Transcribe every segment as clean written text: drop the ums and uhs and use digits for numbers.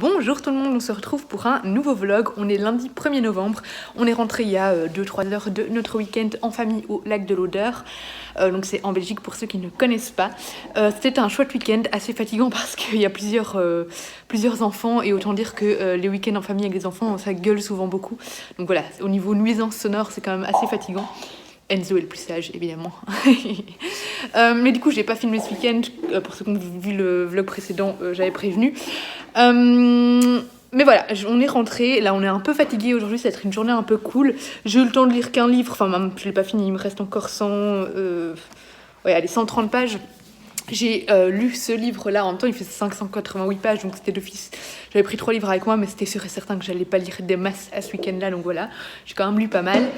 Bonjour tout le monde, on se retrouve pour un nouveau vlog. On est lundi 1er novembre. On est rentré il y a 2-3 heures de notre week-end en famille au lac de l'Odeur. Donc c'est en Belgique pour ceux qui ne connaissent pas. C'était un chouette week-end, assez fatigant parce qu'il y a plusieurs enfants et autant dire que les week-ends en famille avec les enfants, ça gueule souvent beaucoup. Donc voilà, au niveau nuisance sonore, c'est quand même assez fatigant. Enzo est le plus sage, évidemment. Mais du coup, j'ai pas filmé ce week-end. Pour ceux qui ont vu le vlog précédent, j'avais prévenu. Mais voilà, on est rentré. Là, on est un peu fatigué aujourd'hui. Ça va être une journée un peu cool. J'ai eu le temps de lire qu'un livre. Enfin, même, je l'ai pas fini. Il me reste encore 130 pages. J'ai lu ce livre-là, en même temps il fait 588 pages, donc c'était d'office. J'avais pris 3 livres avec moi, mais c'était sûr et certain que j'allais pas lire des masses à ce week-end-là, donc voilà, j'ai quand même lu pas mal.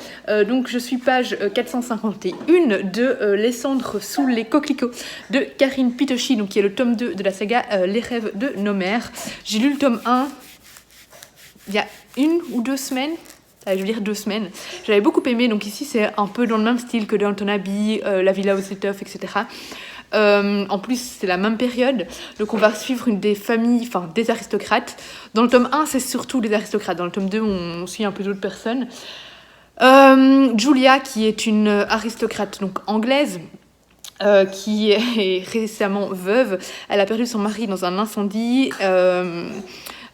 Donc je suis page 451 de Les cendres sous les coquelicots de Karine Pitochi, donc qui est le tome 2 de la saga Les rêves de nos mères. J'ai lu le tome 1 il y a 1 ou 2 semaines. Je veux dire 2 semaines. J'avais beaucoup aimé, donc ici c'est un peu dans le même style que Downton Abbey, La Villa aux étoffes, etc. En plus c'est la même période, donc on va suivre une des familles, enfin des aristocrates. Dans le tome 1 c'est surtout des aristocrates, dans le tome 2 on suit un peu d'autres personnes. Julia qui est une aristocrate donc anglaise, qui est récemment veuve. Elle a perdu son mari dans un incendie.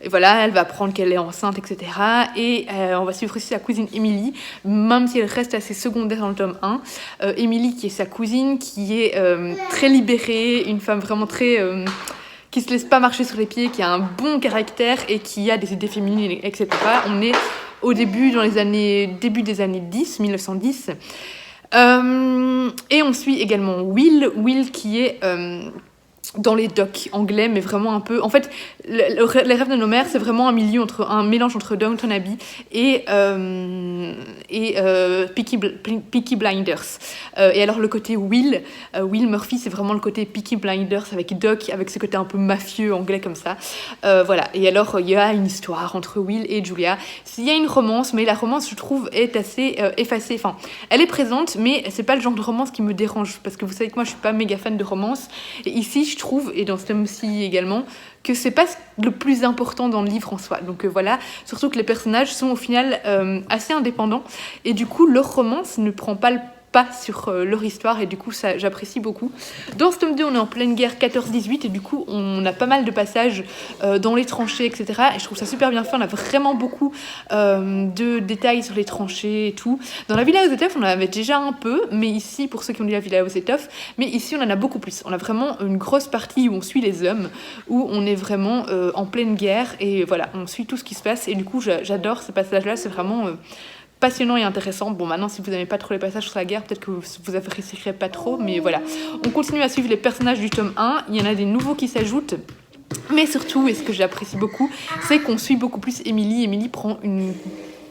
Et voilà, elle va apprendre qu'elle est enceinte, etc. Et on va suivre aussi sa cousine Emily, même si elle reste assez secondaire dans le tome 1. Emily, qui est sa cousine, qui est très libérée, une femme vraiment très... qui se laisse pas marcher sur les pieds, qui a un bon caractère et qui a des idées féminines, etc. On est au début, début des années 1910. Et on suit également Will qui est... dans les docks anglais, mais vraiment un peu... En fait, les rêves de nos mères, c'est vraiment un mélange entre Downton Abbey et Peaky Blinders. Et alors, le côté Will Murphy, c'est vraiment le côté Peaky Blinders avec Doc, avec ce côté un peu mafieux anglais comme ça. Voilà. Et alors, il y a une histoire entre Will et Julia. Il y a une romance, mais la romance, je trouve, est assez effacée. Enfin, elle est présente, mais c'est pas le genre de romance qui me dérange, parce que vous savez que moi, je suis pas méga fan de romance. Et ici, je trouve, et dans ce thème-ci également, que c'est pas le plus important dans le livre en soi. Donc voilà, surtout que les personnages sont au final assez indépendants, et du coup leur romance ne prend pas le pas sur leur histoire, et du coup ça j'apprécie beaucoup. Dans ce tome 2 on est en pleine guerre 14-18, et du coup on a pas mal de passages dans les tranchées, etc. Et je trouve ça super bien fait, on a vraiment beaucoup de détails sur les tranchées et tout. Dans la Villa aux étoffes on en avait déjà un peu, mais ici, pour ceux qui ont lu la Villa aux étoffes, mais ici on en a beaucoup plus. On a vraiment une grosse partie où on suit les hommes, où on est vraiment en pleine guerre, et voilà, on suit tout ce qui se passe, et du coup j'adore ce passage-là, c'est vraiment... passionnant et intéressant. Bon, maintenant, si vous n'aimez pas trop les passages sur la guerre, peut-être que vous apprécierez pas trop, mais voilà. On continue à suivre les personnages du tome 1. Il y en a des nouveaux qui s'ajoutent. Mais surtout, et ce que j'apprécie beaucoup, c'est qu'on suit beaucoup plus Emily. Emily prend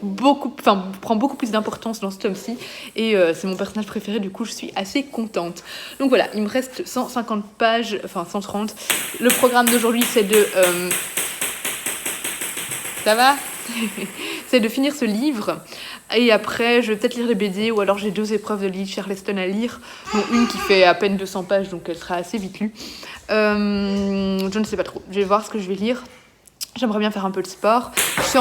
beaucoup plus d'importance dans ce tome-ci, et c'est mon personnage préféré, du coup je suis assez contente. Donc voilà, il me reste 150 pages, enfin 130. Le programme d'aujourd'hui c'est de... Ça va c'est de finir ce livre, et après je vais peut-être lire les BD, ou alors j'ai 2 épreuves de Lily Charleston à lire, dont une qui fait à peine 200 pages, donc elle sera assez vite lue. Je ne sais pas trop, je vais voir ce que je vais lire. J'aimerais bien faire un peu de sport. Je suis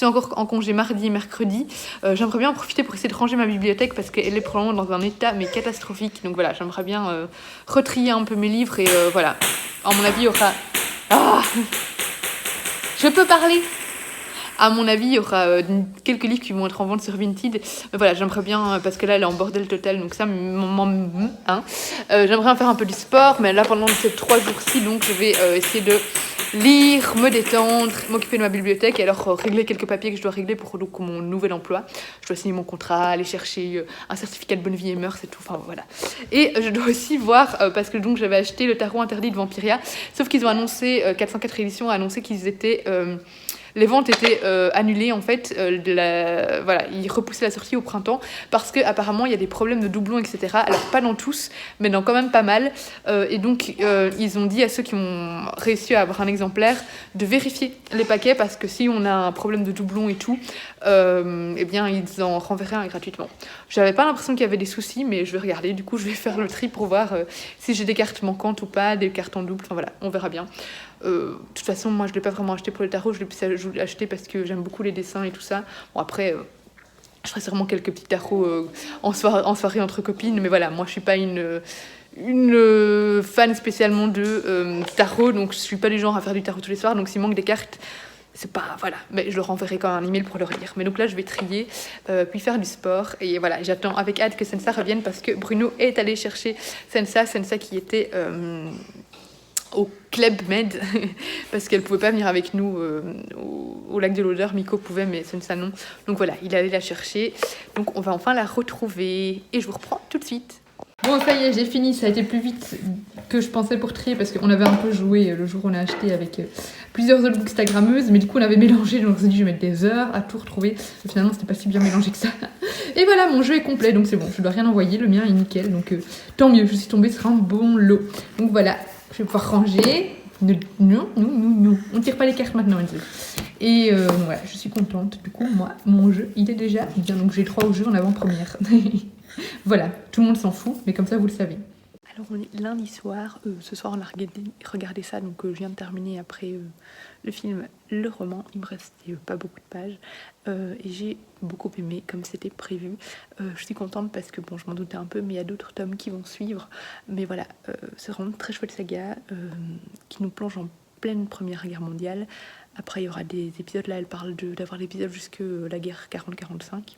encore en congé mardi et mercredi. J'aimerais bien en profiter pour essayer de ranger ma bibliothèque, parce qu'elle est probablement dans un état mais catastrophique. Donc voilà, j'aimerais bien retrier un peu mes livres, et voilà. À mon avis, il y aura... Ah, je peux parler. À mon avis, il y aura quelques livres qui vont être en vente sur Vinted. Voilà, j'aimerais bien, parce que là, elle est en bordel total, donc ça, j'aimerais bien faire un peu du sport, mais là, pendant ces 3 jours-ci, donc je vais essayer de lire, me détendre, m'occuper de ma bibliothèque, et alors régler quelques papiers que je dois régler pour donc, mon nouvel emploi. Je dois signer mon contrat, aller chercher un certificat de bonne vie et mœurs et tout, enfin voilà. Et je dois aussi voir, parce que donc j'avais acheté le tarot interdit de Vampiria, sauf qu'ils ont annoncé, 404 éditions a annoncé qu'ils étaient... les ventes étaient annulées en fait. Voilà, ils repoussaient la sortie au printemps parce qu'apparemment il y a des problèmes de doublons, etc. Alors pas dans tous, mais dans quand même pas mal. Et donc ils ont dit à ceux qui ont réussi à avoir un exemplaire de vérifier les paquets parce que si on a un problème de doublons et tout, eh bien ils en renverraient un gratuitement. J'avais pas l'impression qu'il y avait des soucis, mais je vais regarder. Du coup, je vais faire le tri pour voir si j'ai des cartes manquantes ou pas, des cartes en double. Enfin voilà, on verra bien. De toute façon, moi, je l'ai pas vraiment acheté pour le tarot. Je l'ai acheté parce que j'aime beaucoup les dessins et tout ça. Bon, après, je ferai sûrement quelques petits tarots en soirée entre copines. Mais voilà, moi, je suis pas une fan spécialement de tarot, donc je suis pas du genre à faire du tarot tous les soirs. Donc s'il manque des cartes, c'est pas, voilà, mais je leur enverrai quand même un email pour le relire. Mais donc là je vais trier, puis faire du sport, et voilà, j'attends avec hâte que Sensa revienne parce que Bruno est allé chercher Sensa qui était au Club Med parce qu'elle pouvait pas venir avec nous au lac de l'Odeur. Miko pouvait, mais Sensa non. Donc voilà, il allait la chercher, donc on va enfin la retrouver et je vous reprends tout de suite. Bon, ça y est, j'ai fini. Ça a été plus vite que je pensais pour trier parce qu'on avait un peu joué le jour où on a acheté avec plusieurs autres bookstagrammeuses, mais du coup on avait mélangé, donc on s'est dit je vais mettre des heures à tout retrouver. Et finalement c'était pas si bien mélangé que ça. Et voilà, mon jeu est complet, donc c'est bon, je dois rien envoyer, le mien est nickel, donc tant mieux, je suis tombée sur un bon lot. Donc voilà, je vais pouvoir ranger. Non, on tire pas les cartes maintenant, Enzo. Et voilà, je suis contente. Du coup, moi, mon jeu, il est déjà bien, donc j'ai 3 au jeu en avant-première. Voilà, tout le monde s'en fout, mais comme ça vous le savez. Alors on est lundi soir, ce soir on a regardé ça, donc je viens de terminer après le film, le roman, il me restait pas beaucoup de pages, et j'ai beaucoup aimé comme c'était prévu. Je suis contente parce que bon, je m'en doutais un peu, mais il y a d'autres tomes qui vont suivre, mais voilà, c'est vraiment une très chouette saga qui nous plonge en pleine Première Guerre mondiale. Après il y aura des épisodes, là elle parle d'avoir l'épisode jusque la guerre 40-45.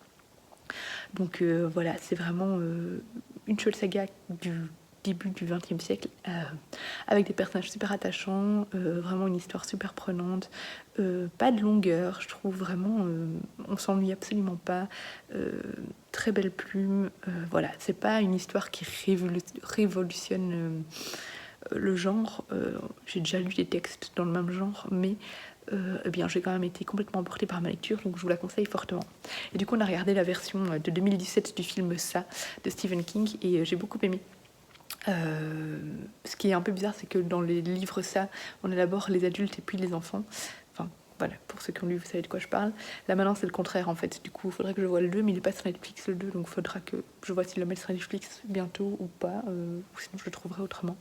Donc voilà, c'est vraiment une chouette saga du début du XXe siècle, avec des personnages super attachants, vraiment une histoire super prenante, pas de longueur, je trouve vraiment, on s'ennuie absolument pas, très belle plume, voilà, c'est pas une histoire qui révolutionne le genre, j'ai déjà lu des textes dans le même genre, mais eh bien, j'ai quand même été complètement emportée par ma lecture, donc je vous la conseille fortement. Et du coup, on a regardé la version de 2017 du film Ça, de Stephen King, et j'ai beaucoup aimé. Ce qui est un peu bizarre, c'est que dans les livres Ça, on a d'abord les adultes et puis les enfants. Enfin, voilà, pour ceux qui ont lu, vous savez de quoi je parle. Là, maintenant, c'est le contraire, en fait. Du coup, il faudrait que je voie le 2, mais il n'est pas sur Netflix, le 2, donc il faudra que je vois s'il le met sur Netflix bientôt ou pas, ou sinon je le trouverai autrement.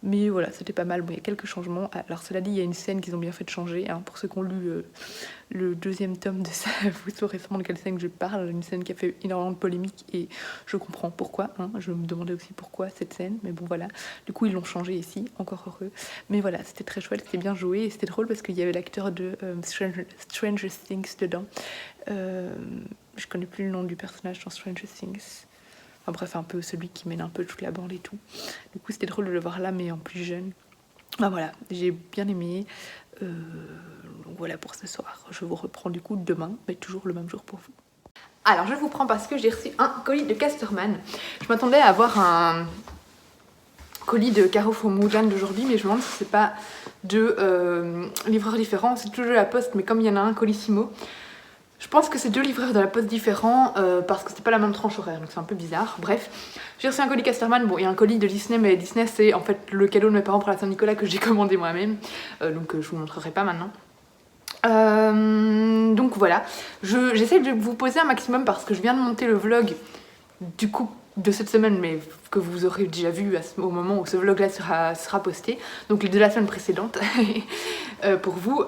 Mais voilà, c'était pas mal. Bon, il y a quelques changements. Alors cela dit, il y a une scène qu'ils ont bien fait de changer. Hein. Pour ceux qui ont lu le 2e tome de Ça, vous saurez sûrement de quelle scène je parle. Une scène qui a fait énormément de polémique et je comprends pourquoi. Hein. Je me demandais aussi pourquoi cette scène. Mais bon, voilà. Du coup, ils l'ont changé ici. Encore heureux. Mais voilà, c'était très chouette. C'était bien joué. Et c'était drôle parce qu'il y avait l'acteur de Stranger Things dedans. Je connais plus le nom du personnage dans Stranger Things. Enfin bref, un peu celui qui mène un peu toute la bande et tout. Du coup, c'était drôle de le voir là, mais en plus jeune. Enfin voilà, j'ai bien aimé. Donc voilà pour ce soir. Je vous reprends du coup demain, mais toujours le même jour pour vous. Alors, je vous prends parce que j'ai reçu un colis de Casterman. Je m'attendais à avoir un colis de Caro from Wuhan d'aujourd'hui, mais je me demande si c'est pas deux livreurs différents. C'est toujours de la poste, mais comme il y en a un Colissimo, je pense que c'est 2 livreurs de la poste différents parce que c'était pas la même tranche horaire, donc c'est un peu bizarre. Bref, j'ai reçu un colis Casterman, bon, et un colis de Disney, mais Disney c'est en fait le cadeau de mes parents pour la Saint-Nicolas que j'ai commandé moi-même, donc je vous montrerai pas maintenant. Donc voilà, j'essaie de vous poser un maximum parce que je viens de monter le vlog du coup de cette semaine, mais que vous aurez déjà vu au moment où ce vlog là sera posté, donc de la semaine précédente pour vous.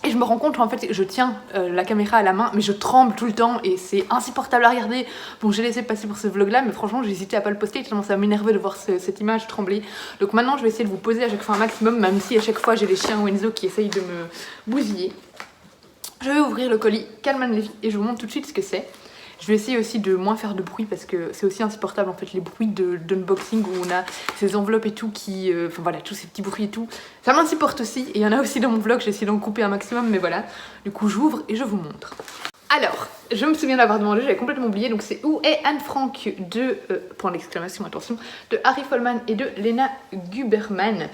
Et je me rends compte en fait, je tiens la caméra à la main, mais je tremble tout le temps et c'est insupportable à regarder. Bon, j'ai laissé passer pour ce vlog là, mais franchement j'ai hésité à pas le poster tellement ça m'énervait de voir cette image trembler. Donc maintenant je vais essayer de vous poser à chaque fois un maximum, même si à chaque fois j'ai les chiens ou Enzo qui essayent de me bousiller. Je vais ouvrir le colis Calman Levy et je vous montre tout de suite ce que c'est. Je vais essayer aussi de moins faire de bruit parce que c'est aussi insupportable en fait les bruits d'unboxing où on a ces enveloppes et tout qui... Enfin voilà, tous ces petits bruits et tout. Ça m'insupporte aussi et il y en a aussi dans mon vlog, j'ai essayé d'en couper un maximum mais voilà. Du coup j'ouvre et je vous montre. Alors, je me souviens d'avoir demandé, j'avais complètement oublié, donc c'est Où est Anne Frank de, point d'exclamation, attention, de Harry Folman et de Lena Guberman.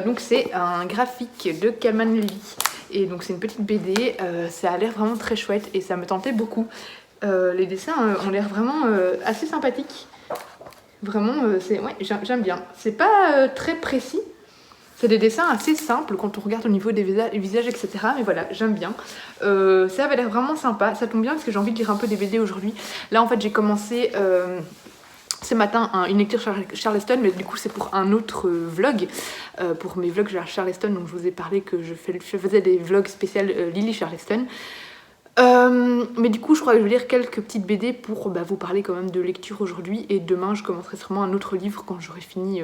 Donc c'est un graphique de Calman Levy Et donc c'est une petite BD, ça a l'air vraiment très chouette et ça me tentait beaucoup. Les dessins ont l'air vraiment assez sympathiques. Vraiment, ouais, j'aime bien. C'est pas très précis. C'est des dessins assez simples quand on regarde au niveau des visages, etc. Mais voilà, j'aime bien. Ça avait l'air vraiment sympa. Ça tombe bien parce que j'ai envie de lire un peu des BD aujourd'hui. Là, en fait, j'ai commencé ce matin une lecture Charleston, mais du coup, c'est pour un autre vlog. Pour mes vlogs Charleston, donc je vous ai parlé que je faisais des vlogs spéciaux Lily Charleston. Mais du coup je crois que je vais lire quelques petites BD pour vous parler quand même de lecture aujourd'hui, et demain je commencerai sûrement un autre livre quand j'aurai fini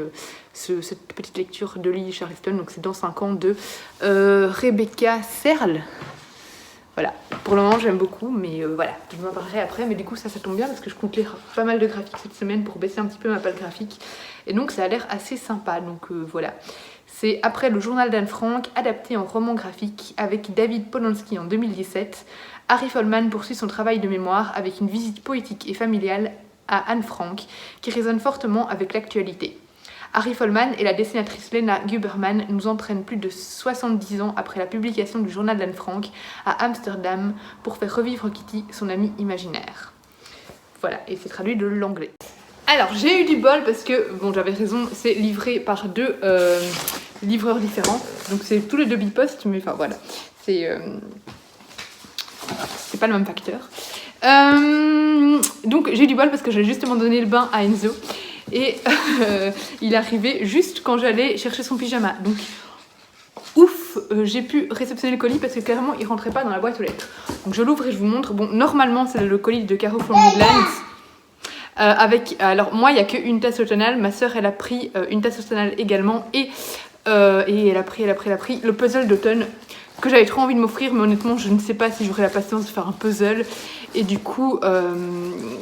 cette petite lecture de Lily Charleston, donc c'est Dans 5 ans de Rebecca Serle. Voilà, pour le moment j'aime beaucoup, mais voilà, je vous en parlerai après. Mais du coup ça tombe bien parce que je compte lire pas mal de graphiques cette semaine pour baisser un petit peu ma palle graphique, et donc ça a l'air assez sympa, donc voilà. C'est Après le journal d'Anne Frank, adapté en roman graphique avec David Polonsky en 2017. Harry Folman poursuit son travail de mémoire avec une visite poétique et familiale à Anne Frank qui résonne fortement avec l'actualité. Harry Folman et la dessinatrice Lena Guberman nous entraînent plus de 70 ans après la publication du journal d'Anne Frank à Amsterdam pour faire revivre Kitty, son amie imaginaire. Voilà, et c'est traduit de l'anglais. Alors, j'ai eu du bol parce que, bon, j'avais raison, c'est livré par deux livreurs différents. Donc, c'est tous les deux bipost, mais enfin, voilà. C'est pas le même facteur. Donc, j'ai eu du bol parce que j'ai justement donné le bain à Enzo. Et il est arrivé juste quand j'allais chercher son pyjama. Donc, ouf, j'ai pu réceptionner le colis parce que clairement, il rentrait pas dans la boîte aux lettres. Donc, je l'ouvre et je vous montre. Bon, normalement, c'est le colis de Caro from Woodlands. Alors moi il n'y a qu'une tasse automnale, ma soeur elle a pris une tasse automnale également, et elle a pris le puzzle d'automne que j'avais trop envie de m'offrir, mais honnêtement je ne sais pas si j'aurais la patience de faire un puzzle, et du coup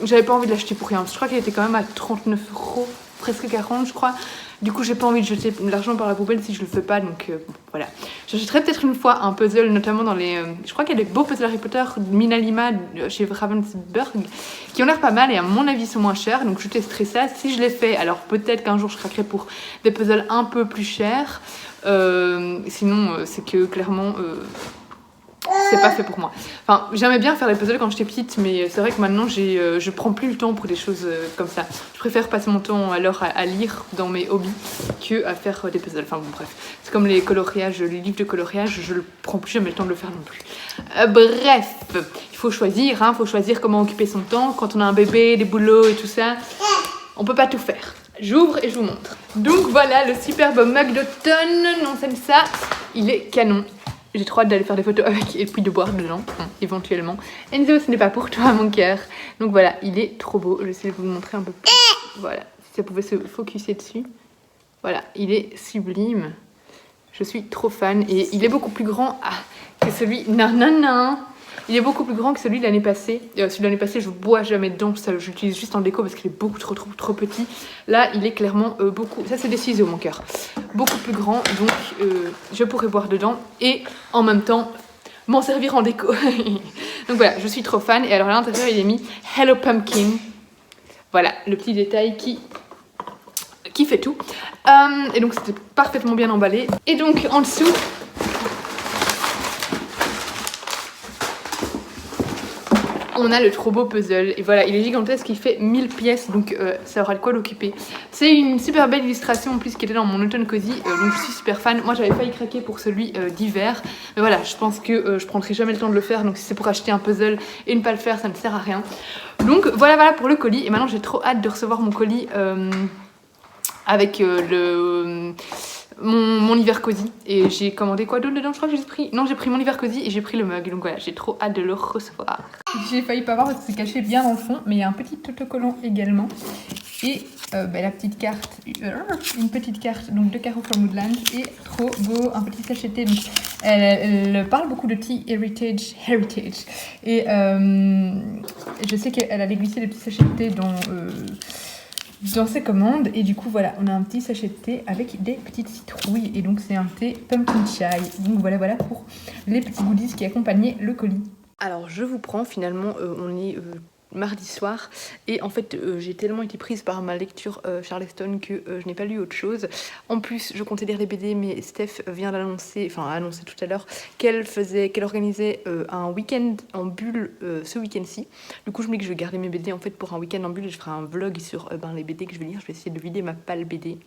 j'avais pas envie de l'acheter pour rien. Je crois qu'elle était quand même à 39 €, presque 40 je crois. Du coup j'ai pas envie de jeter l'argent par la poubelle si je le fais pas, donc voilà. J'achèterai peut-être une fois un puzzle, notamment dans les... je crois qu'il y a des beaux puzzles Harry Potter, Minalima chez Ravensburg, qui ont l'air pas mal et à mon avis sont moins chers, donc je testerai ça. Si je les fais, alors peut-être qu'un jour je craquerai pour des puzzles un peu plus chers. Sinon c'est que clairement... c'est pas fait pour moi. Enfin, j'aimais bien faire les puzzles quand j'étais petite, mais c'est vrai que maintenant je prends plus le temps pour des choses comme ça. Je préfère passer mon temps alors à lire dans mes hobbies que à faire des puzzles. Enfin bon, bref, c'est comme les coloriages, les livres de coloriage, je ne prends plus jamais le temps de le faire non plus. Bref, il faut choisir, hein, faut choisir comment occuper son temps. Quand on a un bébé, des boulots et tout ça, on peut pas tout faire. J'ouvre et je vous montre. Donc voilà, le superbe mug d'automne, non c'est ça, il est canon. J'ai trop hâte d'aller faire des photos avec et puis de boire dedans, éventuellement. Enzo, ce n'est pas pour toi, mon cœur. Donc voilà, il est trop beau. Je vais essayer de vous le montrer un peu plus. Voilà, si ça pouvait se focuser dessus. Voilà, il est sublime. Je suis trop fan. Et il est beaucoup plus grand que celui... Non. Il est beaucoup plus grand que celui de l'année passée. Celui de l'année passée, je bois jamais dedans. Je l'utilise juste en déco parce qu'il est beaucoup trop petit. Là, il est clairement beaucoup... Ça, c'est des ciseaux, mon cœur. Beaucoup plus grand. Donc, je pourrais boire dedans. Et en même temps, m'en servir en déco. Donc voilà, je suis trop fan. Et alors, à l'intérieur, il est mis Hello Pumpkin. Voilà, le petit détail qui fait tout. Et donc, c'était parfaitement bien emballé. Et donc, en dessous... on a le trop beau puzzle, et voilà, il est gigantesque, il fait 1000 pièces, donc ça aura de quoi l'occuper. C'est une super belle illustration en plus qui était dans mon automne cozy, donc je suis super fan. Moi j'avais failli craquer pour celui d'hiver, mais voilà, je pense que je prendrai jamais le temps de le faire, donc si c'est pour acheter un puzzle et ne pas le faire, ça ne sert à rien. Donc voilà pour le colis, et maintenant j'ai trop hâte de recevoir mon colis avec mon hiver cosy, et j'ai commandé quoi d'autre dedans? Je crois que j'ai pris mon hiver cosy et j'ai pris le mug, donc voilà, j'ai trop hâte de le recevoir. J'ai failli pas voir parce que c'est caché bien dans le fond, mais il y a un petit autocollant également, et la petite carte, une petite carte donc de Caro from Woodlands, et trop beau, un petit sachet de thé. Donc elle parle beaucoup de tea heritage, et je sais qu'elle allait glisser des petits sachets de thé dans ses commandes, et du coup voilà, on a un petit sachet de thé avec des petites citrouilles, et donc c'est un thé pumpkin chai. Donc voilà pour les petits goodies qui accompagnaient le colis. Alors je vous prends, finalement on est mardi soir. Et en fait, j'ai tellement été prise par ma lecture Charleston que je n'ai pas lu autre chose. En plus, je comptais lire des BD, mais Steph vient d'annoncer, enfin a annoncé tout à l'heure, qu'elle organisait un week-end en bulle ce week-end-ci. Du coup, je me dis que je vais garder mes BD en fait pour un week-end en bulle et je ferai un vlog sur les BD que je vais lire. Je vais essayer de vider ma palle BD.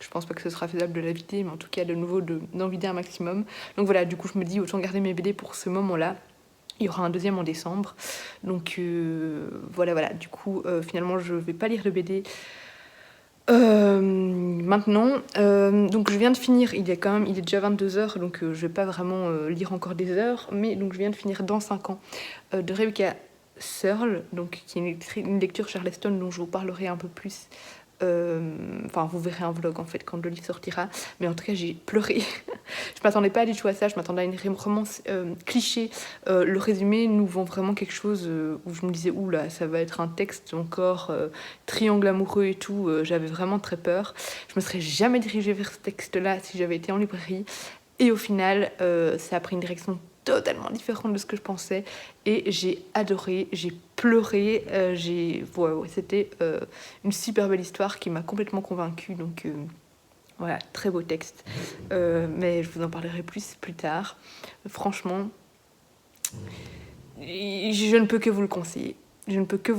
Je pense pas que ce sera faisable de la vider, mais en tout cas de nouveau d'en vider un maximum. Donc voilà, du coup je me dis autant garder mes BD pour ce moment-là. Il y aura un deuxième en décembre. Donc voilà. Du coup finalement je vais pas lire de BD maintenant. Donc je viens de finir, il est déjà 22h, donc je vais pas vraiment lire encore des heures. Mais donc je viens de finir Dans 5 ans de Rebecca Searle, donc, qui est une lecture Charleston dont je vous parlerai un peu plus. Vous verrez un vlog en fait quand le livre sortira, mais en tout cas j'ai pleuré. Je m'attendais pas du tout à ça, je m'attendais à une romance cliché. Le résumé nous vend vraiment quelque chose où je me disais oula, ça va être un texte encore triangle amoureux et tout. J'avais vraiment très peur. Je me serais jamais dirigée vers ce texte là si j'avais été en librairie, et au final ça a pris une direction totalement différente de ce que je pensais, et j'ai adoré, j'ai pleuré, c'était une super belle histoire qui m'a complètement convaincue. Donc voilà, très beau texte, mais je vous en parlerai plus tard. Franchement, je ne peux que vous le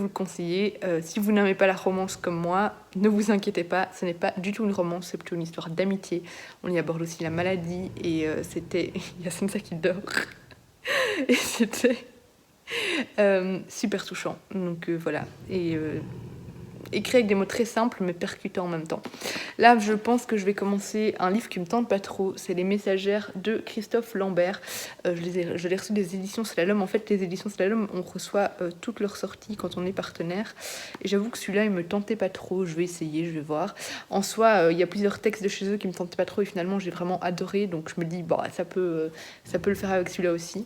conseiller. Si vous n'aimez pas la romance comme moi, ne vous inquiétez pas, ce n'est pas du tout une romance, c'est plutôt une histoire d'amitié. On y aborde aussi la maladie, et c'était... Il y a ça qui dort. Et c'était super touchant. Donc voilà. Et écrit avec des mots très simples mais percutants en même temps. Là, je pense que je vais commencer un livre qui me tente pas trop. C'est Les Messagères de Christophe Lambert. Je l'ai reçu des éditions Slalom. En fait, les éditions Slalom, on reçoit toutes leurs sorties quand on est partenaire. Et j'avoue que celui-là, il me tentait pas trop. Je vais essayer, je vais voir. En soi, il y a plusieurs textes de chez eux qui me tentaient pas trop. Et finalement, j'ai vraiment adoré. Donc je me dis, ça peut le faire avec celui-là aussi.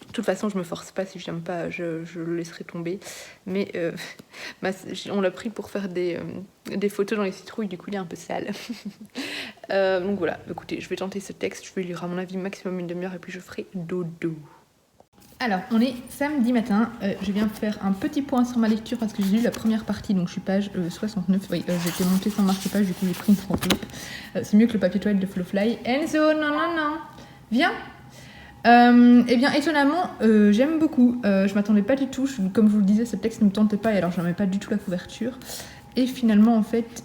De toute façon, je me force pas, si j'aime pas, je le laisserai tomber. Mais on l'a pris pour faire des photos dans les citrouilles, du coup il est un peu sale. Donc voilà, écoutez, je vais tenter ce texte, je vais lire à mon avis maximum une demi-heure et puis je ferai dodo. Alors, on est samedi matin, je viens faire un petit point sur ma lecture parce que j'ai lu la première partie, donc je suis page 69. Oui, j'étais montée sans marque-page, du coup j'ai pris une enveloppe. C'est mieux que le papier toilette de Flowfly. Enzo, non, viens. Eh bien, étonnamment, j'aime beaucoup. Je m'attendais pas du tout. Comme je vous le disais, ce texte ne me tentait pas, et alors j'aimais pas du tout la couverture. Et finalement, en fait,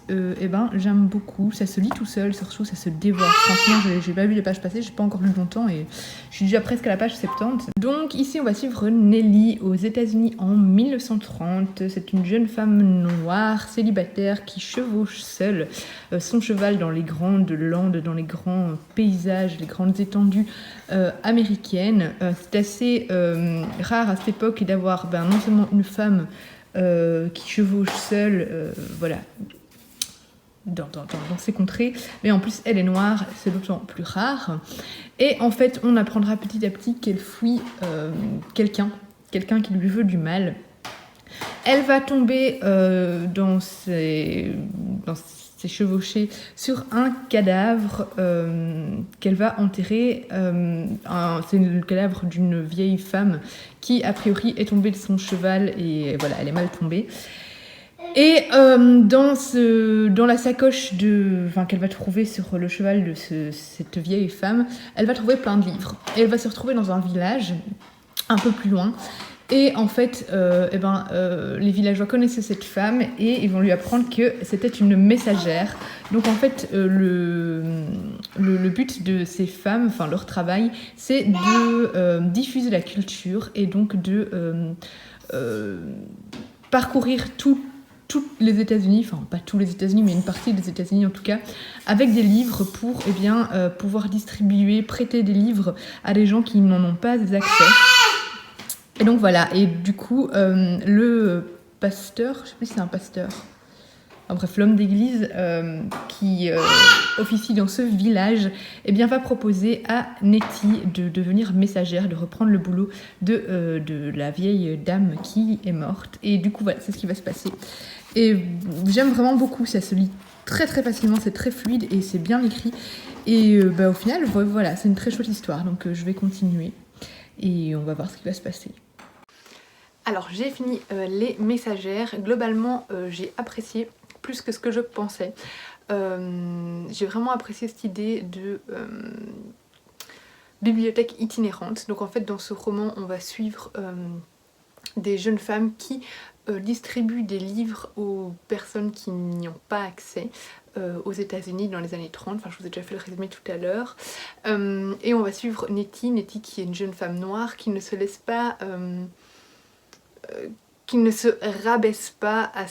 j'aime beaucoup. Ça se lit tout seul, surtout ça se dévore. Franchement, j'ai pas vu les pages passer, j'ai pas encore lu longtemps et je suis déjà presque à la page 70. Donc ici, on va suivre Nellie aux États-Unis en 1930. C'est une jeune femme noire, célibataire, qui chevauche seule son cheval dans les grandes landes, dans les grands paysages, les grandes étendues américaines. C'est assez rare à cette époque d'avoir non seulement une femme qui chevauche seule, dans ces contrées, mais en plus elle est noire, c'est d'autant plus rare. Et en fait, on apprendra petit à petit qu'elle fuit quelqu'un qui lui veut du mal. Elle va tomber dans ses chevauchées sur un cadavre qu'elle va enterrer. C'est le cadavre d'une vieille femme qui, a priori, est tombée de son cheval et voilà, elle est mal tombée. Et dans la sacoche qu'elle va trouver sur le cheval de cette vieille femme, elle va trouver plein de livres. Et elle va se retrouver dans un village un peu plus loin. Et en fait, les villageois connaissaient cette femme et ils vont lui apprendre que c'était une messagère. Donc en fait, le but de ces femmes, enfin leur travail, c'est de diffuser la culture et donc de parcourir toutes les États-Unis, enfin pas tous les États-Unis, mais une partie des États-Unis en tout cas, avec des livres pour pouvoir distribuer, prêter des livres à des gens qui n'en ont pas accès. Et donc voilà, et du coup, le pasteur, je sais plus si c'est un pasteur, l'homme d'église qui officie dans ce village, va proposer à Nettie de devenir messagère, de reprendre le boulot de la vieille dame qui est morte. Et du coup, voilà, c'est ce qui va se passer. Et j'aime vraiment beaucoup, ça se lit très très facilement, c'est très fluide et c'est bien écrit. Et au final, voilà, c'est une très chouette histoire, donc je vais continuer. Et on va voir ce qui va se passer. Alors j'ai fini Les Messagères. Globalement j'ai apprécié plus que ce que je pensais. J'ai vraiment apprécié cette idée de bibliothèque itinérante. Donc en fait dans ce roman on va suivre des jeunes femmes qui distribuent des livres aux personnes qui n'y ont pas accès aux États-Unis dans les années 30. Enfin, je vous ai déjà fait le résumé tout à l'heure. Et on va suivre Nettie qui est une jeune femme noire qui ne se laisse pas... qui ne se rabaisse pas à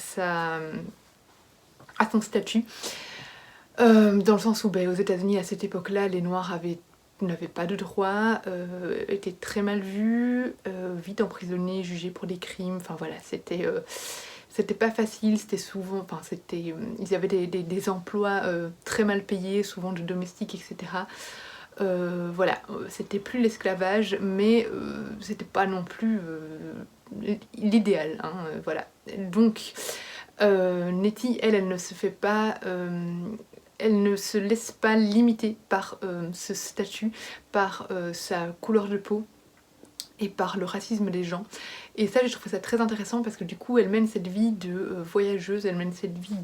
son statut. Dans le sens où aux États-Unis à cette époque-là, les Noirs n'avaient pas de droit, étaient très mal vus, vite emprisonnés, jugés pour des crimes, enfin voilà, c'était pas facile, c'était souvent, enfin ils avaient des emplois très mal payés, souvent de domestiques, etc. Voilà, c'était plus l'esclavage, mais c'était pas non plus l'idéal, hein, voilà. Donc Nettie, elle ne se fait pas... elle ne se laisse pas limiter par ce statut, par sa couleur de peau et par le racisme des gens. Et ça, je trouve ça très intéressant parce que du coup, elle mène cette vie de voyageuse, elle mène cette vie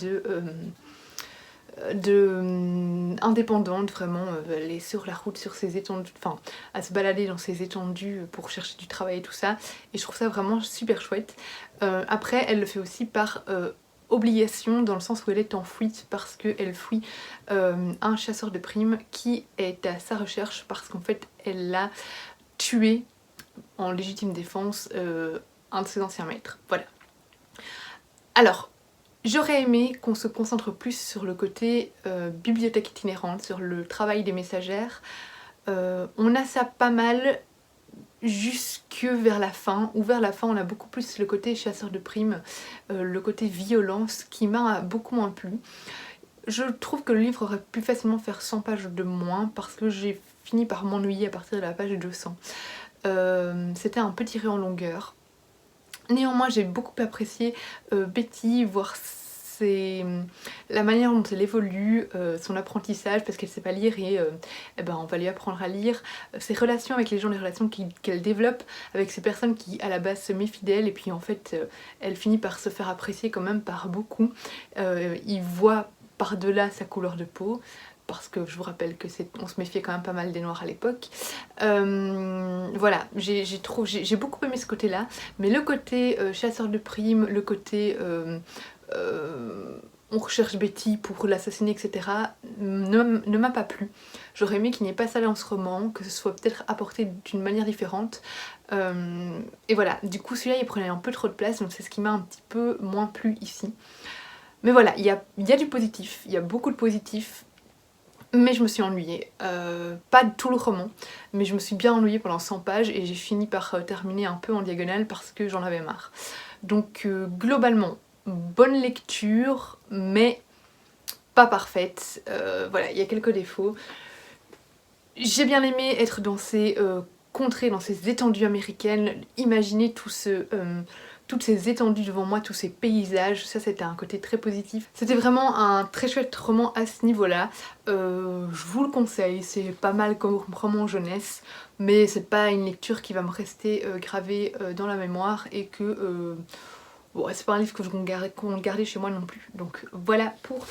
indépendante, vraiment. Elle est sur la route, sur ses étendues, enfin, à se balader dans ses étendues pour chercher du travail et tout ça. Et je trouve ça vraiment super chouette. Après, elle le fait aussi par... obligation, dans le sens où elle est en fuite parce qu'elle fuit un chasseur de primes qui est à sa recherche parce qu'en fait elle l'a tué en légitime défense un de ses anciens maîtres. Voilà. Alors, j'aurais aimé qu'on se concentre plus sur le côté bibliothèque itinérante, sur le travail des messagères. On a ça pas mal jusque vers la fin, où vers la fin on a beaucoup plus le côté chasseur de primes, le côté violence qui m'a beaucoup moins plu. Je trouve que le livre aurait pu facilement faire 100 pages de moins parce que j'ai fini par m'ennuyer à partir de la page 200. C'était un peu tiré en longueur. Néanmoins j'ai beaucoup apprécié Betty, voir la manière dont elle évolue, son apprentissage parce qu'elle sait pas lire et on va lui apprendre à lire, ses relations avec les gens, les relations qu'elle développe avec ces personnes qui à la base se méfient d'elle et puis en fait elle finit par se faire apprécier quand même par beaucoup. Il voit par-delà sa couleur de peau parce que je vous rappelle que on se méfiait quand même pas mal des noirs à l'époque. Voilà, j'ai beaucoup aimé ce côté-là, mais le côté chasseur de primes, le côté on recherche Betty pour l'assassiner, etc. ne m'a pas plu. J'aurais aimé qu'il n'y ait pas ça dans ce roman, que ce soit peut-être apporté d'une manière différente. Et voilà, du coup celui-là il prenait un peu trop de place, donc c'est ce qui m'a un petit peu moins plu ici. Mais voilà, il y a du positif, il y a beaucoup de positif. Mais je me suis ennuyée, pas tout le roman, mais je me suis bien ennuyée pendant 100 pages et j'ai fini par terminer un peu en diagonale parce que j'en avais marre. Donc globalement, bonne lecture, mais pas parfaite. Voilà, il y a quelques défauts. J'ai bien aimé être dans ces contrées, dans ces étendues américaines, imaginer toutes ces étendues devant moi, tous ces paysages, ça c'était un côté très positif. C'était vraiment un très chouette roman à ce niveau-là. Je vous le conseille, c'est pas mal comme roman jeunesse, mais c'est pas une lecture qui va me rester gravée dans la mémoire et que... bon, c'est pas un livre que je compte garder chez moi non plus. Donc voilà pour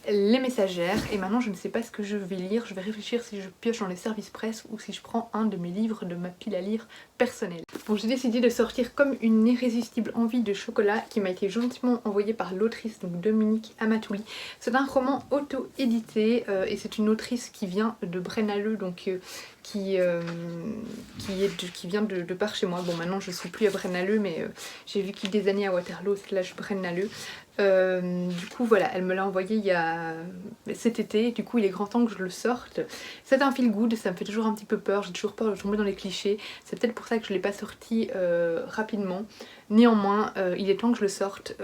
Les Messagères. Et maintenant je ne sais pas ce que je vais lire, je vais réfléchir si je pioche dans les services presse ou si je prends un de mes livres de ma pile à lire personnelle. Bon, j'ai décidé de sortir Comme une irrésistible envie de chocolat qui m'a été gentiment envoyé par l'autrice, donc Dominique Amatouli. C'est un roman auto-édité et c'est une autrice qui vient de Braine-l'Alleud, donc qui vient de par chez moi. Bon, maintenant je ne suis plus à Braine-l'Alleud, mais j'ai vécu des années à Waterloo / Braine-l'Alleud. Du coup voilà, elle me l'a envoyé il y a cet été, du coup il est grand temps que je le sorte. C'est un feel good, ça me fait toujours un petit peu peur, j'ai toujours peur de tomber dans les clichés, c'est peut-être pour ça que je ne l'ai pas sorti rapidement. Néanmoins il est temps que je le sorte,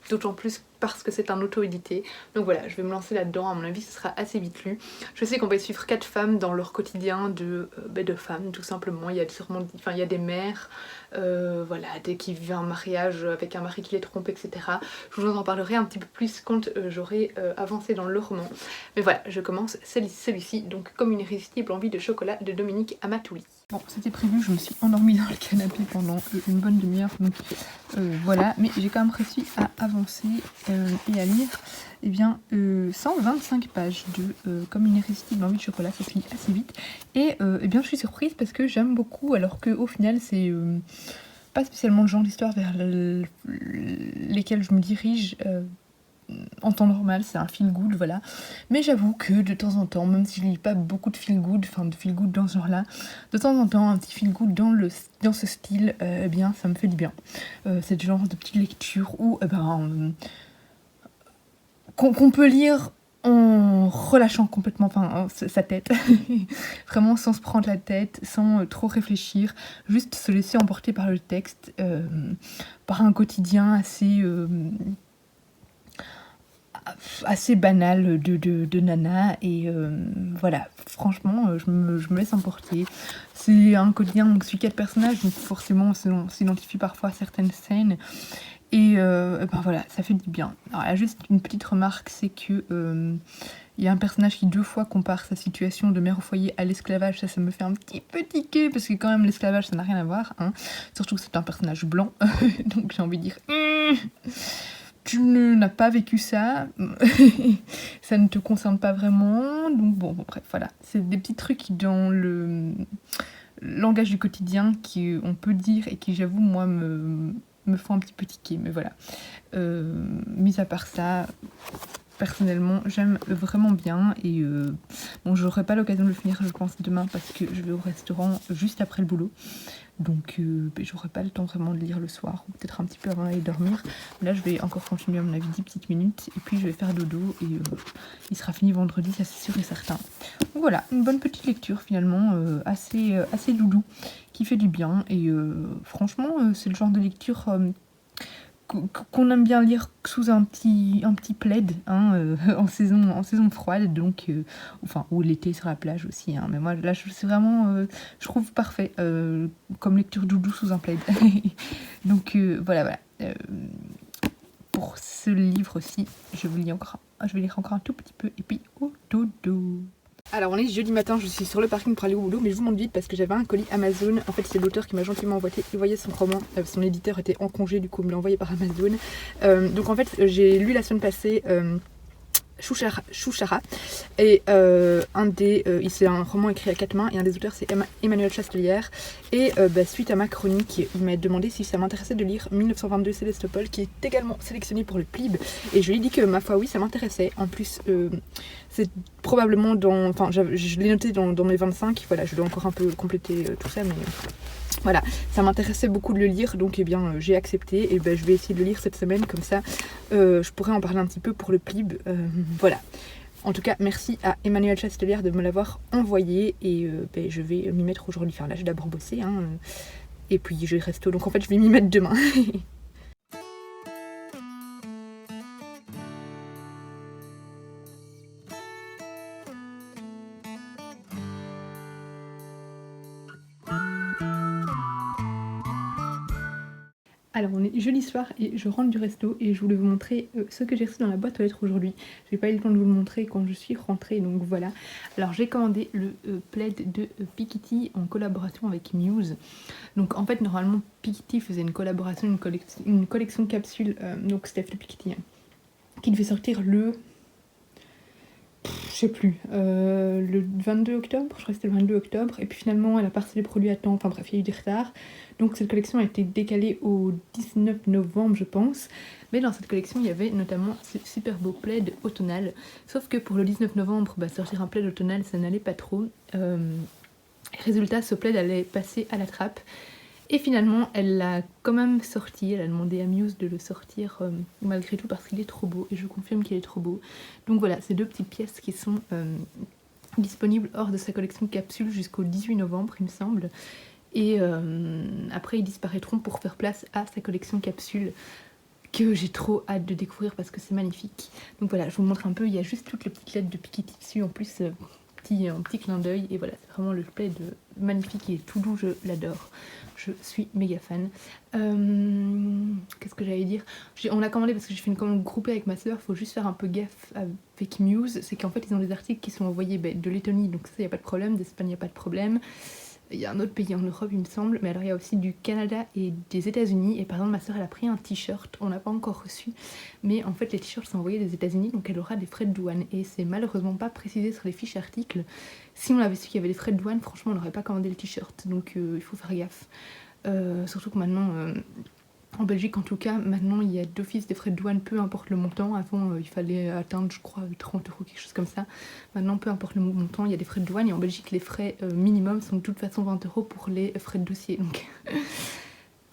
d'autant plus parce que c'est un auto-édité. Donc voilà, je vais me lancer là-dedans, à mon avis ce sera assez vite lu. Je sais qu'on va suivre 4 femmes dans leur quotidien de femmes tout simplement. Il y a sûrement, il y a des mères, voilà, qui vivent un mariage avec un mari qui les trompe, etc. Je vous en parlerai un petit peu plus quand j'aurai avancé dans le roman. Mais voilà, je commence celui-ci, donc Comme une irrésistible envie de chocolat de Dominique Amatouli. Bon, c'était prévu, je me suis endormie dans le canapé pendant une bonne demi-heure, donc voilà. Mais j'ai quand même réussi à avancer et à lire 125 pages de Comme une irrésistible envie de chocolat, ça se lit assez vite. Et je suis surprise parce que j'aime beaucoup, alors qu'au final, c'est pas spécialement le genre d'histoire vers lesquelles je me dirige. En temps normal, c'est un feel good, voilà. Mais j'avoue que de temps en temps, même si je lis pas beaucoup de feel good, dans ce genre-là, de temps en temps, un petit feel good dans ce style, ça me fait du bien. C'est le genre de petite lecture où, qu'on peut lire en relâchant complètement sa tête, vraiment sans se prendre la tête, sans trop réfléchir, juste se laisser emporter par le texte, par un quotidien assez banal de nana et voilà, franchement je me laisse emporter. C'est un quotidien, donc suit 4 personnages, donc forcément on s'identifie parfois à certaines scènes et voilà, ça fait du bien. Alors là, juste une petite remarque, c'est que il y a un personnage qui 2 fois compare sa situation de mère au foyer à l'esclavage. Ça me fait un petit peu tiquer, parce que quand même l'esclavage ça n'a rien à voir, hein. Surtout que c'est un personnage blanc, donc j'ai envie de dire tu n'as pas vécu ça, ça ne te concerne pas vraiment, donc bon bref, voilà. C'est des petits trucs dans le langage du quotidien qu'on peut dire et qui, j'avoue, moi, me font un petit peu tiquer, mais voilà. Mis à part ça, personnellement, j'aime vraiment bien et j'aurai pas l'occasion de le finir, je pense, demain parce que je vais au restaurant juste après le boulot. Donc j'aurai pas le temps vraiment de lire le soir, ou peut-être un petit peu avant d'aller dormir. Là je vais encore continuer à mon avis 10 petites minutes, et puis je vais faire dodo, et il sera fini vendredi, ça c'est sûr et certain. Donc voilà, une bonne petite lecture finalement, assez doudou, qui fait du bien, et franchement c'est le genre de lecture qu'on aime bien lire sous un petit plaid, hein, en saison froide, donc ou l'été sur la plage aussi, hein, mais moi là c'est vraiment je trouve parfait comme lecture doudou sous un plaid. Donc voilà. Pour ce livre-ci, je vais lire encore un tout petit peu et puis au dodo. Alors on est jeudi matin, je suis sur le parking pour aller au boulot, mais je vous montre vite parce que j'avais un colis Amazon. En fait c'est l'auteur qui m'a gentiment envoyé son roman, son éditeur était en congé, du coup il me l'a envoyé par Amazon. Donc en fait j'ai lu la semaine passée Chouchara, et c'est un roman écrit à 4 mains, et un des auteurs c'est Emmanuel Chastelière, et suite à ma chronique il m'a demandé si ça m'intéressait de lire 1922 Sélestopol, qui est également sélectionné pour le PLIB, et je lui ai dit que ma foi oui ça m'intéressait. En plus c'est probablement je l'ai noté dans mes 25, voilà, je dois encore un peu compléter tout ça, mais voilà, ça m'intéressait beaucoup de le lire, donc j'ai accepté, et je vais essayer de le lire cette semaine, comme ça je pourrais en parler un petit peu pour le PLIB, voilà. En tout cas, merci à Emmanuel Chastelière de me l'avoir envoyé, et je vais m'y mettre aujourd'hui. Enfin là, j'ai d'abord bossé, hein, et puis je reste donc en fait je vais m'y mettre demain. Alors on est jeudi soir et je rentre du resto et je voulais vous montrer ce que j'ai reçu dans la boîte aux lettres aujourd'hui. J'ai pas eu le temps de vous le montrer quand je suis rentrée, donc voilà. Alors j'ai commandé le plaid de Piketty en collaboration avec Muse. Donc en fait normalement Piketty faisait une collaboration, une collection capsule, donc Steph de Piketty, hein, qui devait sortir le... je sais plus, le 22 octobre, je crois que c'était le 22 octobre, et puis finalement elle a pas reçu les produits à temps, enfin bref, il y a eu des retards. Donc cette collection a été décalée au 19 novembre, je pense. Mais dans cette collection, il y avait notamment ce super beau plaid automnal. Sauf que pour le 19 novembre, sortir un plaid automnal, ça n'allait pas trop. Résultat, ce plaid allait passer à la trappe. Et finalement, elle l'a quand même sorti. Elle a demandé à Muse de le sortir malgré tout parce qu'il est trop beau. Et je confirme qu'il est trop beau. Donc voilà, ces deux petites pièces qui sont disponibles hors de sa collection capsule jusqu'au 18 novembre, il me semble. Et après, ils disparaîtront pour faire place à sa collection capsule que j'ai trop hâte de découvrir parce que c'est magnifique. Donc voilà, je vous montre un peu. Il y a juste toutes les petites lettres de Piketty dessus. En plus, un petit clin d'œil. Et voilà, c'est vraiment le plaid magnifique. Il est tout doux, je l'adore. Je suis méga fan. Qu'est-ce que j'allais dire ? On a commandé parce que j'ai fait une commande groupée avec ma soeur. Faut juste faire un peu gaffe avec Muse. C'est qu'en fait, ils ont des articles qui sont envoyés de Lettonie. Donc ça, il n'y a pas de problème. D'Espagne, il n'y a pas de problème. Il y a un autre pays en Europe, il me semble, mais alors il y a aussi du Canada et des États-Unis. Et par exemple, ma soeur, elle a pris un t-shirt, on n'a pas encore reçu, mais en fait, les t-shirts sont envoyés des États-Unis, donc elle aura des frais de douane. Et c'est malheureusement pas précisé sur les fiches articles. Si on avait su qu'il y avait des frais de douane, franchement, on n'aurait pas commandé le t-shirt, donc il faut faire gaffe. Surtout que maintenant. En Belgique, en tout cas, maintenant il y a d'office des frais de douane, peu importe le montant. Avant, il fallait atteindre, je crois, 30 euros, quelque chose comme ça. Maintenant, peu importe le montant, il y a des frais de douane. Et en Belgique, les frais minimum sont de toute façon 20 euros pour les frais de dossier. Donc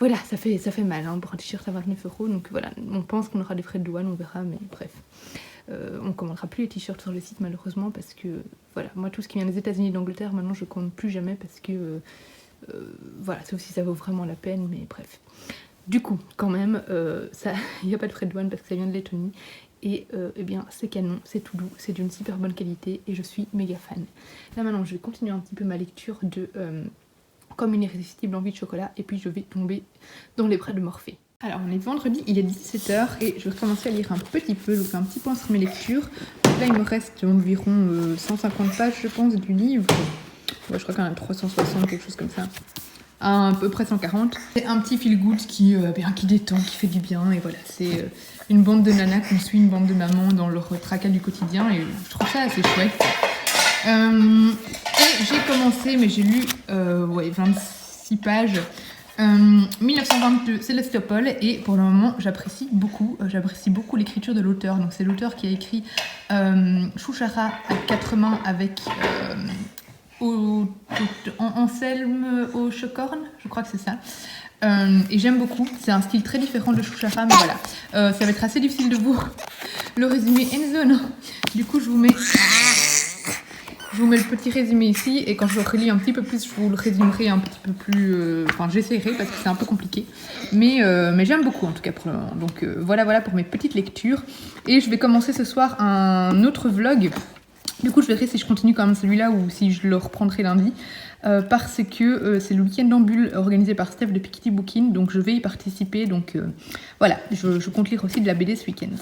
voilà, ça fait mal hein, pour un t-shirt à 29 euros. Donc voilà, on pense qu'on aura des frais de douane, on verra, mais bref. On commandera plus les t-shirts sur le site, malheureusement, parce que voilà, moi, tout ce qui vient des États-Unis et d'Angleterre, maintenant, je commande plus jamais parce que voilà, sauf si ça vaut vraiment la peine, mais bref. Du coup, quand même, il n'y a pas de frais de douane parce que ça vient de Lettonie. Et eh bien, c'est canon, c'est tout doux, c'est d'une super bonne qualité et je suis méga fan. Là maintenant, je vais continuer un petit peu ma lecture de Comme une irrésistible envie de chocolat et puis je vais tomber dans les bras de Morphée. Alors, on est vendredi, il est 17h et je vais recommencer à lire un petit peu, je vous fais un petit point sur mes lectures. Donc là, il me reste environ 150 pages, je pense, du livre. Ouais, je crois qu'il y en a 360, quelque chose comme ça. À peu près 140. C'est un petit feel good qui détend, qui fait du bien. Et voilà, c'est une bande de nanas qu'on suit, une bande de mamans dans leur tracas du quotidien. Et je trouve ça assez chouette. Et j'ai commencé, mais j'ai lu 26 pages. 1922, Sélestopol. Et pour le moment, j'apprécie beaucoup l'écriture de l'auteur. Donc c'est l'auteur qui a écrit Chouchara à quatre mains avec... Anselme au Chocorn, je crois que c'est ça. Et j'aime beaucoup, c'est un style très différent de Chouchara, mais voilà. Ça va être assez difficile de vous le résumer. Enzo, non. Du coup, je vous mets le petit résumé ici, et quand je le relis un petit peu plus, je vous le résumerai un petit peu plus... Enfin, j'essaierai, parce que c'est un peu compliqué. Mais j'aime beaucoup, en tout cas, pour le moment. Donc voilà pour mes petites lectures. Et je vais commencer ce soir un autre vlog. Du coup, je verrai si je continue quand même celui-là ou si je le reprendrai lundi. Parce que c'est le week-end d'ambule organisé par Steph de Piketty Booking. Donc, je vais y participer. Donc, voilà, je compte lire aussi de la BD ce week-end.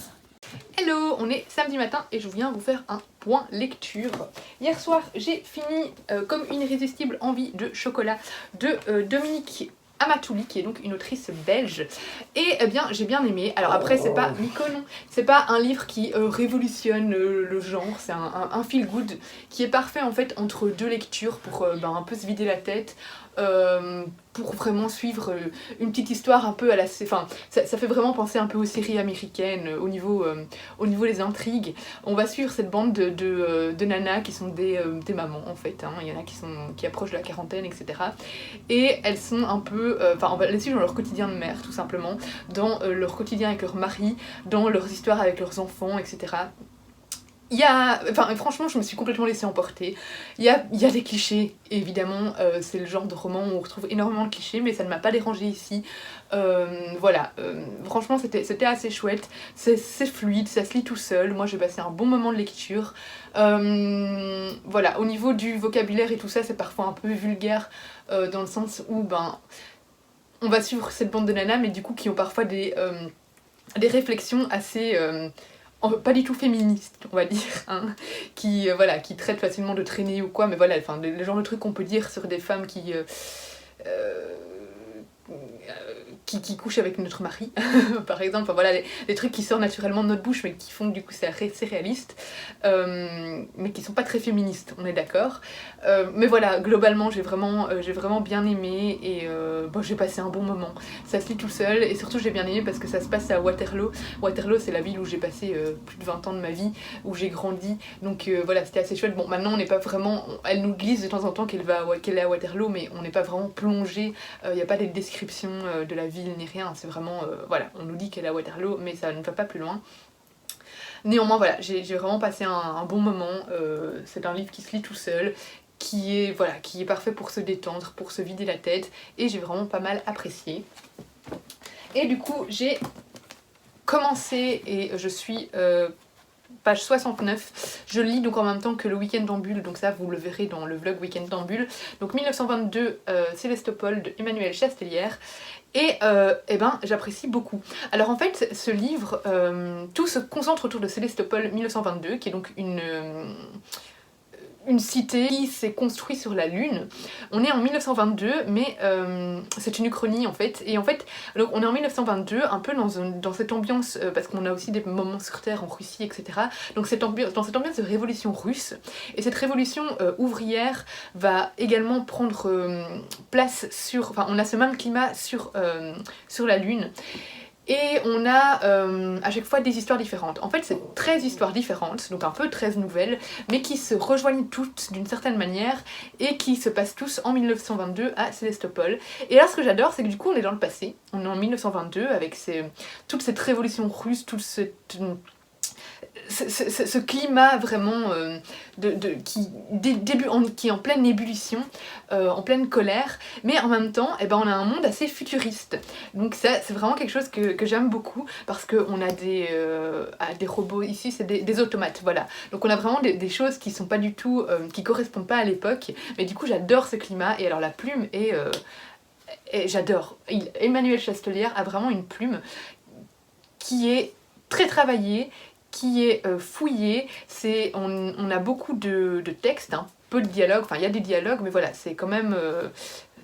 Hello, on est samedi matin et je viens vous faire un point lecture. Hier soir, j'ai fini Comme une irrésistible envie de chocolat de Dominique Amatouli, qui est donc une autrice belge, et eh bien j'ai bien aimé. Alors après, c'est pas Mykonos, c'est pas un livre qui révolutionne le genre, c'est un feel good qui est parfait en fait entre deux lectures pour un peu se vider la tête, pour vraiment suivre une petite histoire un peu à la... Enfin, ça fait vraiment penser un peu aux séries américaines au niveau des intrigues. On va suivre cette bande de nanas qui sont des mamans en fait, hein. Il y en a qui approchent de la quarantaine, etc. Et elles sont un peu... on va les suivre dans leur quotidien de mère, tout simplement, dans leur quotidien avec leur mari, dans leurs histoires avec leurs enfants, etc. Franchement, je me suis complètement laissée emporter. Il y a des clichés, évidemment, c'est le genre de roman où on retrouve énormément de clichés, mais ça ne m'a pas dérangée ici. Franchement, c'était assez chouette, c'est fluide, ça se lit tout seul. Moi, j'ai passé un bon moment de lecture. Au niveau du vocabulaire et tout ça, c'est parfois un peu vulgaire, dans le sens où, on va suivre cette bande de nanas, mais du coup, qui ont parfois des réflexions assez... pas du tout féministe, on va dire, hein, qui traite facilement de traîner ou quoi, mais voilà, le genre de truc qu'on peut dire sur des femmes qui couchent avec notre mari, par exemple, les trucs qui sortent naturellement de notre bouche, mais qui font que du coup c'est réaliste, mais qui sont pas très féministes, on est d'accord. Mais voilà, globalement j'ai vraiment bien aimé, et j'ai passé un bon moment. Ça se lit tout seul, et surtout j'ai bien aimé parce que ça se passe à Waterloo. Waterloo, c'est la ville où j'ai passé plus de 20 ans de ma vie, où j'ai grandi, donc c'était assez chouette. Bon, maintenant on n'est pas vraiment... Elle nous glisse de temps en temps qu'elle est à Waterloo, mais on n'est pas vraiment plongé, il n'y a pas des descriptions de la ville ni rien, c'est vraiment... on nous dit qu'elle est à Waterloo, mais ça ne va pas plus loin. Néanmoins, j'ai vraiment passé un bon moment. C'est un livre qui se lit tout seul, qui est parfait pour se détendre, pour se vider la tête, et j'ai vraiment pas mal apprécié. Et du coup, j'ai commencé, et je suis page 69, je lis donc en même temps que le week-end d'ambule, donc ça vous le verrez dans le vlog week-end d'ambule. Donc 1922, Sélestopol de Emmanuel Chastelière. Et j'apprécie beaucoup. Alors en fait, ce livre, tout se concentre autour de Sélestopol 1922, qui est donc une cité qui s'est construite sur la Lune. On est en 1922, mais c'est une uchronie en fait. Et en fait, donc on est en 1922, un peu dans cette ambiance, parce qu'on a aussi des moments sur Terre en Russie, etc. Donc dans cette ambiance de révolution russe. Et cette révolution ouvrière va également prendre place sur... Enfin, on a ce même climat sur la Lune. Et on a à chaque fois des histoires différentes. En fait, c'est 13 histoires différentes, donc un peu 13 nouvelles, mais qui se rejoignent toutes d'une certaine manière et qui se passent tous en 1922 à Sélestopol. Et là, ce que j'adore, c'est que du coup, on est dans le passé. On est en 1922 avec toute cette révolution russe, toute cette... Ce climat vraiment qui est en pleine ébullition, en pleine colère, mais en même temps, eh ben, on a un monde assez futuriste. Donc ça, c'est vraiment quelque chose que j'aime beaucoup, parce qu'on a des robots ici, c'est des automates, voilà. Donc on a vraiment des choses qui sont pas du tout, qui correspondent pas à l'époque, mais du coup j'adore ce climat, et alors la plume est... et j'adore. Emmanuel Chastelière a vraiment une plume qui est très travaillée, qui est fouillé, on a beaucoup de textes, hein, peu de dialogues, enfin il y a des dialogues, mais voilà, c'est quand même...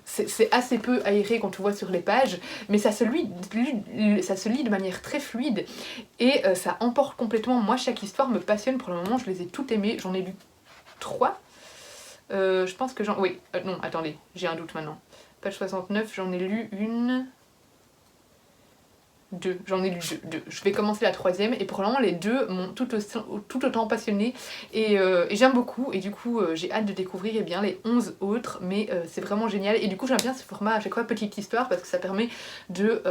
c'est assez peu aéré quand on voit sur les pages, mais ça se lit de manière très fluide, et ça emporte complètement. Moi, chaque histoire me passionne pour le moment, je les ai toutes aimées, j'en ai lu 3. Je pense que oui, non, attendez, j'ai un doute maintenant. Page 69, j'en ai lu une... J'en ai lu deux. Je vais commencer la 3e, et pour le moment les 2 m'ont tout autant passionnée, et j'aime beaucoup, et du coup j'ai hâte de découvrir les 11 autres, mais c'est vraiment génial, et du coup j'aime bien ce format à chaque fois petite histoire, parce que ça permet de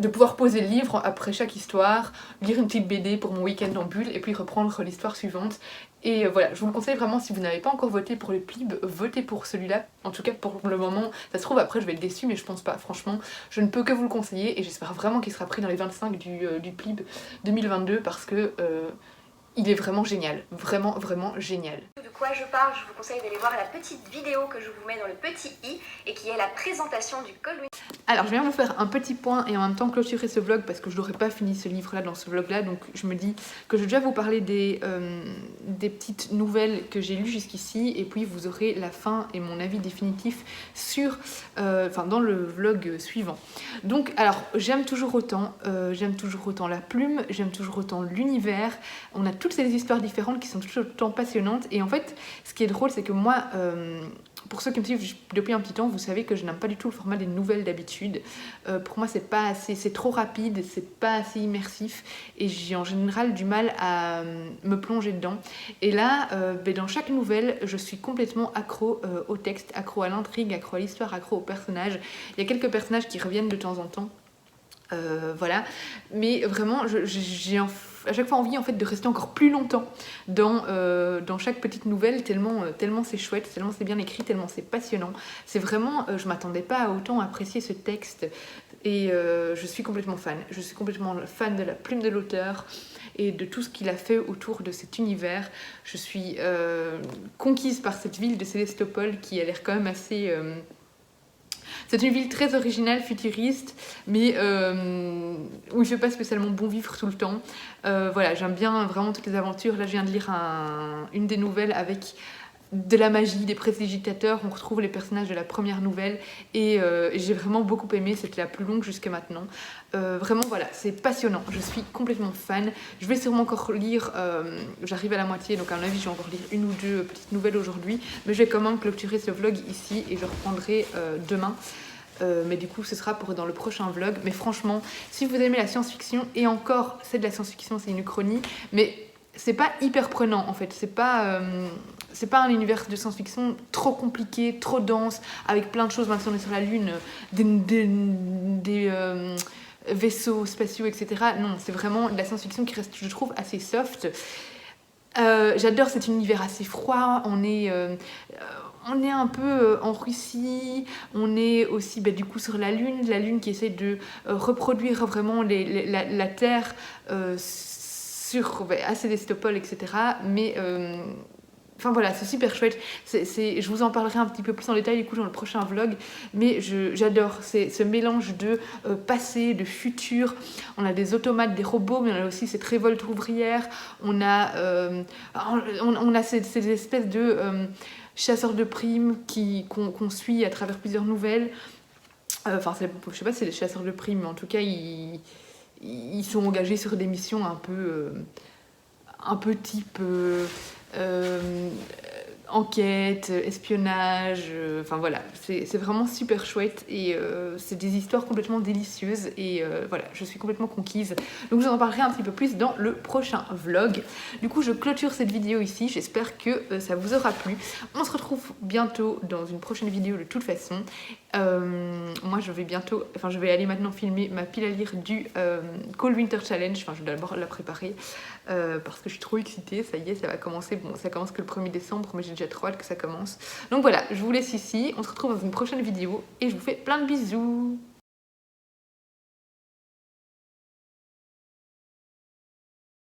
pouvoir poser le livre après chaque histoire, lire une petite BD pour mon week-end en bulle, et puis reprendre l'histoire suivante. Et voilà, je vous le conseille vraiment. Si vous n'avez pas encore voté pour le PLIB, votez pour celui-là. En tout cas pour le moment, ça se trouve après je vais être déçue, mais je pense pas, franchement. Je ne peux que vous le conseiller, et j'espère vraiment qu'il sera pris dans les 25 du PLIB 2022, parce que il est vraiment génial, vraiment vraiment génial. De quoi je parle, je vous conseille d'aller voir la petite vidéo que je vous mets dans le petit i, et qui est la présentation du Goldwyn. Alors je viens vous faire un petit point et en même temps clôturer ce vlog, parce que je n'aurais pas fini ce livre là dans ce vlog là, donc je me dis que je vais déjà vous parler des petites nouvelles que j'ai lues jusqu'ici, et puis vous aurez la fin et mon avis définitif sur, dans le vlog suivant. Donc alors j'aime toujours autant la plume, j'aime toujours autant l'univers, on a toutes ces histoires différentes qui sont tout autant passionnantes, et en fait ce qui est drôle, c'est que moi... pour ceux qui me suivent depuis un petit temps, vous savez que je n'aime pas du tout le format des nouvelles d'habitude. Pour moi, c'est pas assez, c'est trop rapide, c'est pas assez immersif, et j'ai en général du mal à me plonger dedans. Et là, dans chaque nouvelle, je suis complètement accro au texte, accro à l'intrigue, accro à l'histoire, accro aux personnages. Il y a quelques personnages qui reviennent de temps en temps. Voilà, mais vraiment j'ai à chaque fois envie en fait de rester encore plus longtemps dans chaque petite nouvelle, tellement c'est chouette, tellement c'est bien écrit, tellement c'est passionnant. C'est vraiment, je m'attendais pas à autant apprécier ce texte, et je suis complètement fan. Je suis complètement fan de la plume de l'auteur et de tout ce qu'il a fait autour de cet univers. Je suis conquise par cette ville de Sélestopol qui a l'air quand même assez... C'est une ville très originale, futuriste, mais où il fait pas spécialement bon vivre tout le temps. Voilà, j'aime bien vraiment toutes les aventures. Là, je viens de lire une des nouvelles avec de la magie, des prestidigitateurs. On retrouve les personnages de la première nouvelle, et j'ai vraiment beaucoup aimé. C'était la plus longue jusqu'à maintenant. Vraiment, voilà, c'est passionnant. Je suis complètement fan. Je vais sûrement encore lire, j'arrive à la moitié, donc à mon avis, je vais encore lire une ou deux petites nouvelles aujourd'hui. Mais je vais quand même clôturer ce vlog ici, et je reprendrai demain. Mais du coup ce sera dans le prochain vlog. Mais franchement, si vous aimez la science-fiction, et encore c'est de la science-fiction, c'est une uchronie, mais c'est pas hyper prenant en fait, c'est pas un univers de science-fiction trop compliqué, trop dense, avec plein de choses. Maintenant on est sur la Lune, des vaisseaux spatiaux, etc. Non, c'est vraiment de la science-fiction qui reste, je trouve, assez soft. J'adore cet univers assez froid. On est un peu en Russie, on est aussi du coup sur la Lune qui essaie de reproduire vraiment la Terre à Sélestopol, etc. Mais Enfin voilà, c'est super chouette. Je vous en parlerai un petit peu plus en détail du coup dans le prochain vlog. Mais j'adore ce mélange de passé, de futur. On a des automates, des robots, mais on a aussi cette révolte ouvrière. On a ces espèces de chasseurs de primes qu'on suit à travers plusieurs nouvelles. Enfin, je sais pas si c'est des chasseurs de primes, mais en tout cas, ils sont engagés sur des missions un peu type enquête, espionnage, enfin voilà, c'est vraiment super chouette et c'est des histoires complètement délicieuses et voilà, je suis complètement conquise. Donc je vous en parlerai un petit peu plus dans le prochain vlog. Du coup, je clôture cette vidéo ici, j'espère que ça vous aura plu. On se retrouve bientôt dans une prochaine vidéo de toute façon. Moi je vais aller maintenant filmer ma pile à lire du Cold Winter Challenge, enfin je dois d'abord la préparer parce que je suis trop excitée, ça y est, ça va commencer, bon ça commence que le 1er décembre mais j'ai déjà trop hâte que ça commence. Donc voilà, je vous laisse ici, on se retrouve dans une prochaine vidéo et je vous fais plein de bisous.